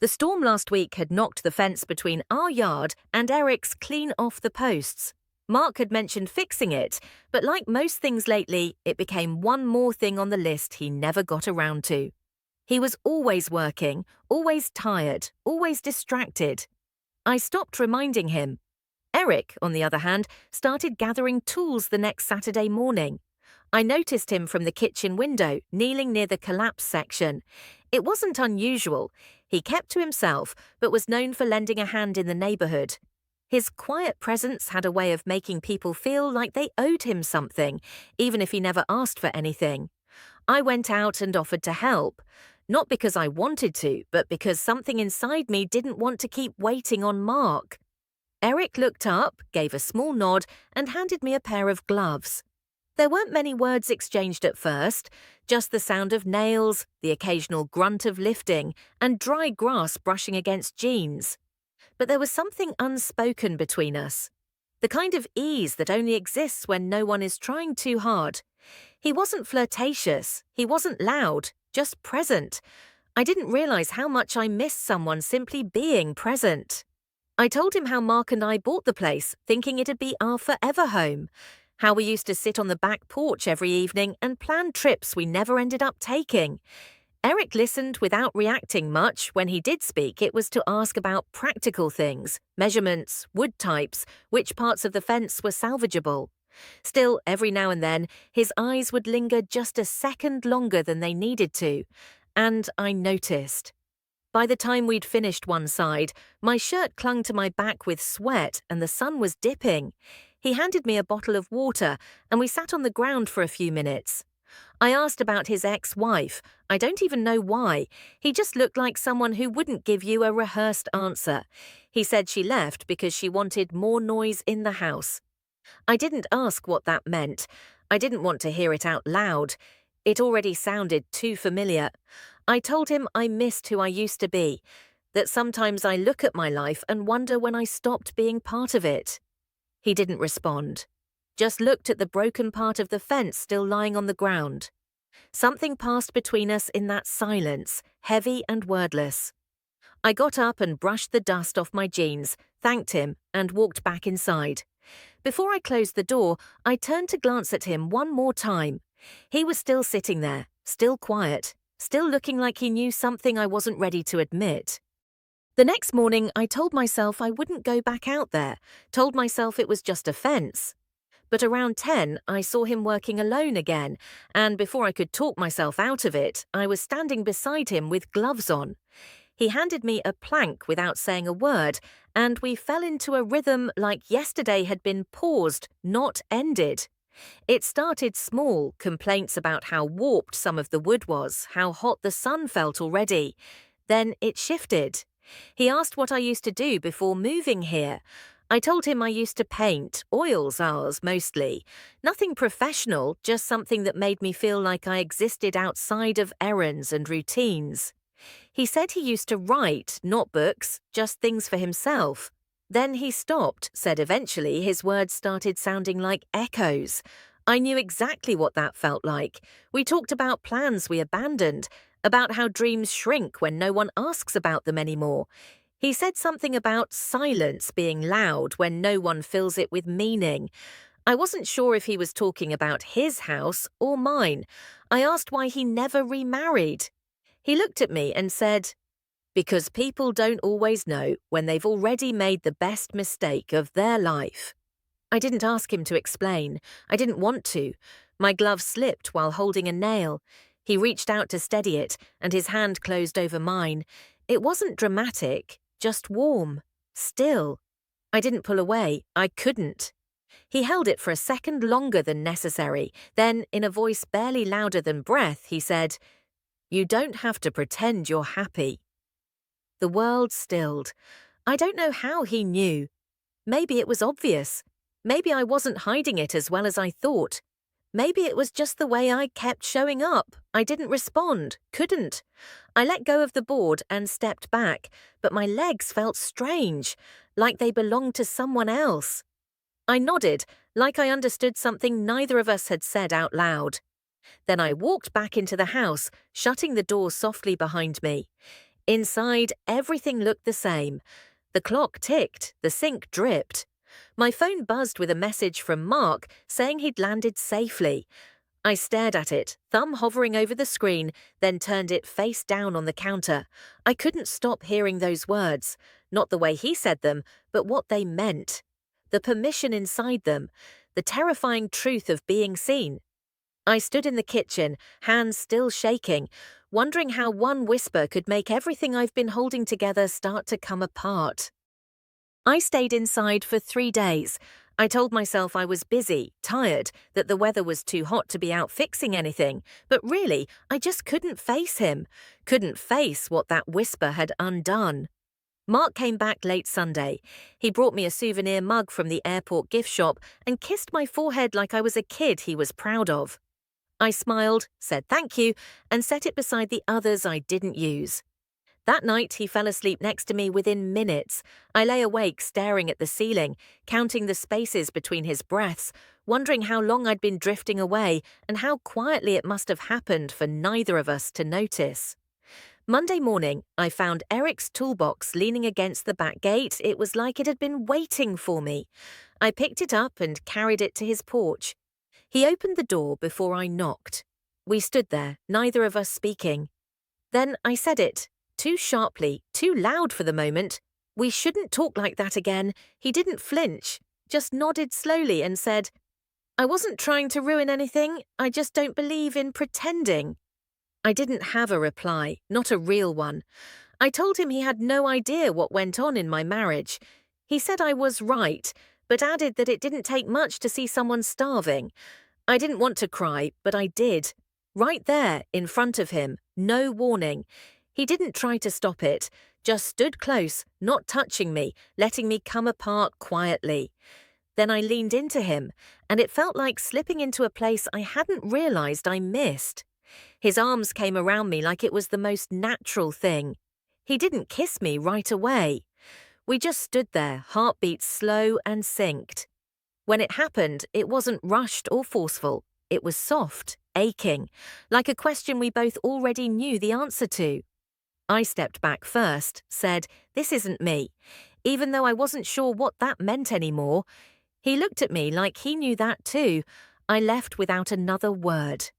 The storm last week had knocked the fence between our yard and Eric's clean off the posts. Mark had mentioned fixing it, but like most things lately, it became one more thing on the list he never got around to. He was always working, always tired, always distracted. I stopped reminding him. Eric, on the other hand, started gathering tools the next Saturday morning. I noticed him from the kitchen window, kneeling near the collapse section. It wasn't unusual. He kept to himself, but was known for lending a hand in the neighborhood. His quiet presence had a way of making people feel like they owed him something, even if he never asked for anything. I went out and offered to help, not because I wanted to, but because something inside me didn't want to keep waiting on Mark. Eric looked up, gave a small nod, and handed me a pair of gloves. There weren't many words exchanged at first, just the sound of nails, the occasional grunt of lifting, and dry grass brushing against jeans. But there was something unspoken between us. The kind of ease that only exists when no one is trying too hard. He wasn't flirtatious, he wasn't loud, just present. I didn't realize how much I missed someone simply being present. I told him how Mark and I bought the place, thinking it'd be our forever home. How we used to sit on the back porch every evening and plan trips we never ended up taking. Eric listened without reacting much. When he did speak, it was to ask about practical things, measurements, wood types, which parts of the fence were salvageable. Still, every now and then, his eyes would linger just a second longer than they needed to, and I noticed. By the time we'd finished one side, my shirt clung to my back with sweat and the sun was dipping. He handed me a bottle of water and we sat on the ground for a few minutes. I asked about his ex-wife. I don't even know why. He just looked like someone who wouldn't give you a rehearsed answer. He said she left because she wanted more noise in the house. I didn't ask what that meant. I didn't want to hear it out loud. It already sounded too familiar. I told him I missed who I used to be, that sometimes I look at my life and wonder when I stopped being part of it. He didn't respond, just looked at the broken part of the fence still lying on the ground. Something passed between us in that silence, heavy and wordless. I got up and brushed the dust off my jeans, thanked him, and walked back inside. Before I closed the door, I turned to glance at him one more time. He was still sitting there, still quiet, still looking like he knew something I wasn't ready to admit. The next morning, I told myself I wouldn't go back out there, told myself it was just a fence. But around 10, I saw him working alone again, and before I could talk myself out of it, I was standing beside him with gloves on. He handed me a plank without saying a word, and we fell into a rhythm like yesterday had been paused, not ended. It started small, complaints about how warped some of the wood was, how hot the sun felt already. Then it shifted. He asked what I used to do before moving here. I told him I used to paint, oils ours mostly. Nothing professional, just something that made me feel like I existed outside of errands and routines. He said he used to write, not books, just things for himself. Then he stopped, said eventually his words started sounding like echoes. I knew exactly what that felt like. We talked about plans we abandoned, about how dreams shrink when no one asks about them anymore. He said something about silence being loud when no one fills it with meaning. I wasn't sure if he was talking about his house or mine. I asked why he never remarried. He looked at me and said, "Because people don't always know when they've already made the best mistake of their life." I didn't ask him to explain. I didn't want to. My glove slipped while holding a nail. He reached out to steady it, and his hand closed over mine. It wasn't dramatic, just warm, still. I didn't pull away. I couldn't. He held it for a second longer than necessary. Then, in a voice barely louder than breath, he said, "You don't have to pretend you're happy." The world stilled. I don't know how he knew. Maybe it was obvious. Maybe I wasn't hiding it as well as I thought. Maybe it was just the way I kept showing up. I didn't respond, couldn't. I let go of the board and stepped back, but my legs felt strange, like they belonged to someone else. I nodded, like I understood something neither of us had said out loud. Then I walked back into the house, shutting the door softly behind me. Inside, everything looked the same. The clock ticked, the sink dripped. My phone buzzed with a message from Mark saying he'd landed safely. I stared at it, thumb hovering over the screen, then turned it face down on the counter. I couldn't stop hearing those words, not the way he said them, but what they meant. The permission inside them, the terrifying truth of being seen. I stood in the kitchen, hands still shaking, wondering how one whisper could make everything I've been holding together start to come apart. I stayed inside for 3 days. I told myself I was busy, tired, that the weather was too hot to be out fixing anything, but really, I just couldn't face him, couldn't face what that whisper had undone. Mark came back late Sunday. He brought me a souvenir mug from the airport gift shop and kissed my forehead like I was a kid he was proud of. I smiled, said thank you, and set it beside the others I didn't use. That night, he fell asleep next to me within minutes. I lay awake staring at the ceiling, counting the spaces between his breaths, wondering how long I'd been drifting away and how quietly it must have happened for neither of us to notice. Monday morning, I found Eric's toolbox leaning against the back gate. It was like it had been waiting for me. I picked it up and carried it to his porch. He opened the door before I knocked. We stood there, neither of us speaking. Then I said it. Too sharply, too loud for the moment. "We shouldn't talk like that again." He didn't flinch, just nodded slowly and said, "I wasn't trying to ruin anything. I just don't believe in pretending." I didn't have a reply, not a real one. I told him he had no idea what went on in my marriage. He said I was right, but added that it didn't take much to see someone starving. I didn't want to cry, but I did. Right there, in front of him, no warning. He didn't try to stop it, just stood close, not touching me, letting me come apart quietly. Then I leaned into him, and it felt like slipping into a place I hadn't realized I missed. His arms came around me like it was the most natural thing. He didn't kiss me right away. We just stood there, heartbeats slow and synced. When it happened, it wasn't rushed or forceful. It was soft, aching, like a question we both already knew the answer to. I stepped back first, said, "This isn't me," even though I wasn't sure what that meant anymore. He looked at me like he knew that too. I left without another word.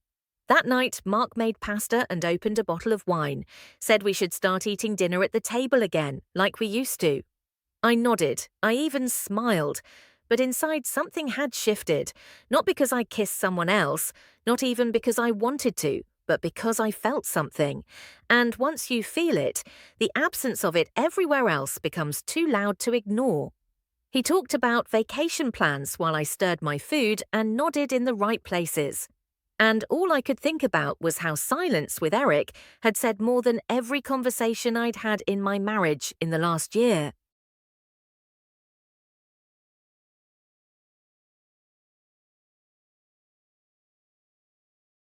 That night, Mark made pasta and opened a bottle of wine, said we should start eating dinner at the table again, like we used to. I nodded, I even smiled, but inside something had shifted, not because I kissed someone else, not even because I wanted to, but because I felt something. And once you feel it, the absence of it everywhere else becomes too loud to ignore. He talked about vacation plans while I stirred my food and nodded in the right places. And all I could think about was how silence with Eric had said more than every conversation I'd had in my marriage in the last year.